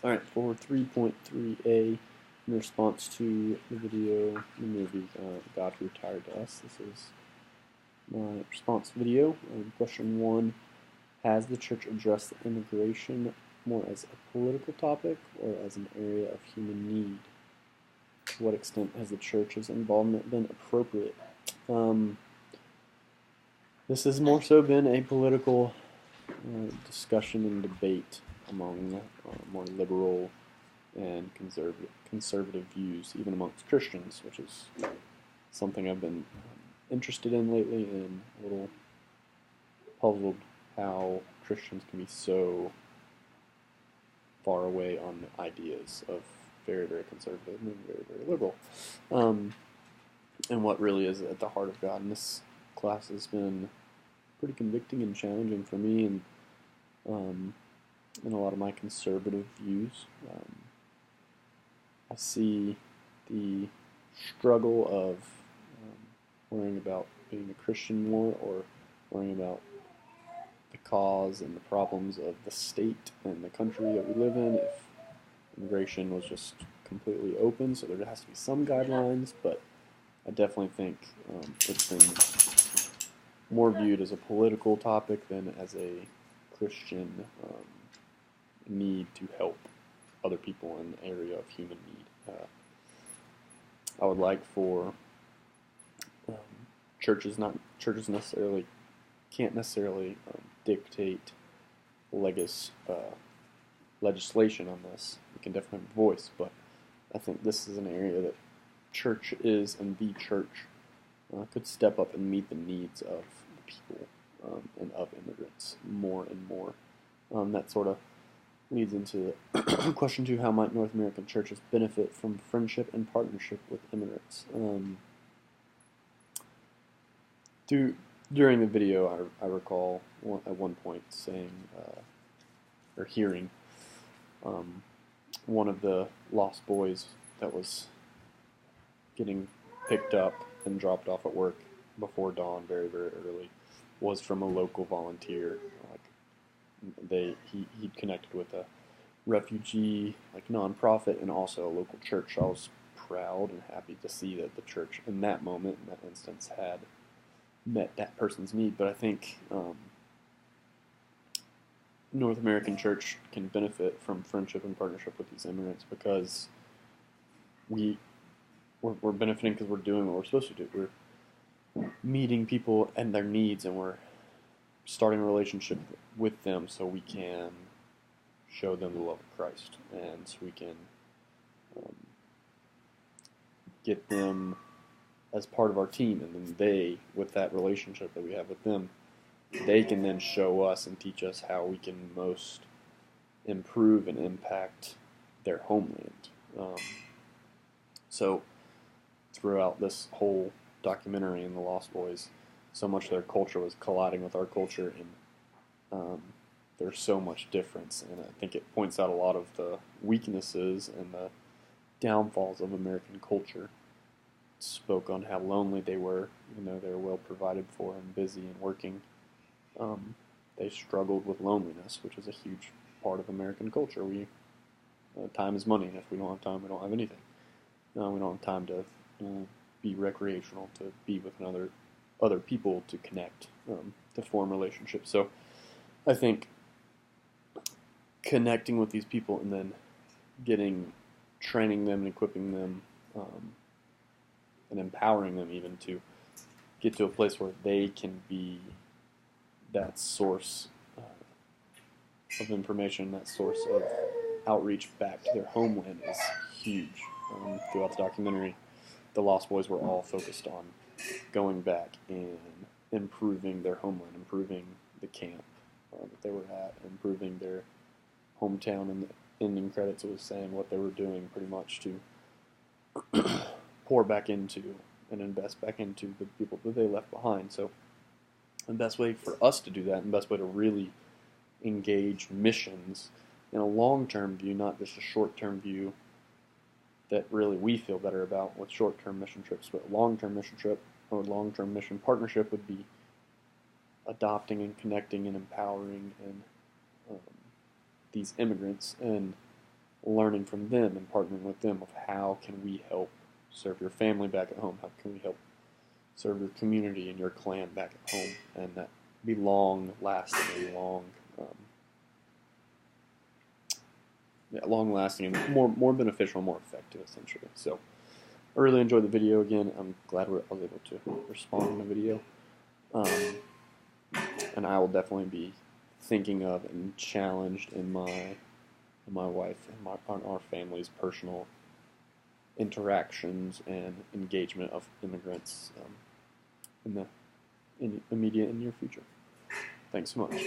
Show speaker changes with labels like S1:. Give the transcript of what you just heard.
S1: Alright, for 3.3a, in response to the video, the movie God Who Retired to Us, this is my response video. Question 1, has the church addressed immigration more as a political topic or as an area of human need? To what extent has the church's involvement been appropriate? This has more so been a political discussion and debate among more liberal and conservative views, even amongst Christians, which is something I've been interested in lately, and a little puzzled how Christians can be so far away on the ideas of very, very conservative and very, very liberal. And what really is at the heart of God. And this class has been pretty convicting and challenging for me, and in a lot of my conservative views. I see the struggle of worrying about being a Christian more, or worrying about the cause and the problems of the state and the country that we live in. If immigration was just completely open, so there has to be some guidelines, but I definitely think it's been more viewed as a political topic than as a Christian need to help other people in the area of human need. I would like for churches necessarily can't necessarily dictate legislation on this. We can definitely have a voice, but I think this is an area that church is, and the church could step up and meet the needs of the people and of immigrants more and more. That sort of leads into question 2, how might North American churches benefit from friendship and partnership with immigrants? During the video, I recall at one point saying, or hearing, one of the lost boys that was getting picked up and dropped off at work before dawn, very, very early, was from a local volunteer. He'd connected with a refugee nonprofit and also a local church. I was proud and happy to see that the church in that moment, in that instance, had met that person's need. But I think North American church can benefit from friendship and partnership with these immigrants, because we're benefiting because we're doing what we're supposed to do. We're meeting people and their needs, and we're starting a relationship with them so we can show them the love of Christ, and so we can get them as part of our team, and then they, with that relationship that we have with them, they can then show us and teach us how we can most improve and impact their homeland. So throughout this whole documentary in The Lost Boys, so much of their culture was colliding with our culture, and there's so much difference, and I think it points out a lot of the weaknesses and the downfalls of American culture. It spoke on how lonely they were, even though they were well provided for and busy and working. They struggled with loneliness, which is a huge part of American culture. Time is money, and if we don't have time, we don't have anything. We don't have time to be recreational, to be with other people, to connect, to form relationships. So I think connecting with these people and then training them and equipping them, and empowering them even to get to a place where they can be that source of information, that source of outreach back to their homeland is huge. Throughout the documentary, the Lost Boys were all focused on going back and improving their homeland, improving the camp that they were at, improving their hometown. And the ending credits was saying what they were doing pretty much to pour back into and invest back into the people that they left behind. So the best way for us to do that, and the best way to really engage missions in a long-term view, not just a short-term view that really we feel better about with short-term mission trips, but a long-term mission trip or long-term mission partnership would be adopting and connecting and empowering and these immigrants and learning from them and partnering with them of how can we help serve your family back at home, how can we help serve your community and your clan back at home, and that be long lasting and long lasting and more beneficial and more effective, essentially. So I really enjoyed the video. Again, I'm glad I was able to respond in the video, and I will definitely be thinking of and challenged in my wife and our family's personal interactions and engagement of immigrants in the immediate and near future. Thanks so much.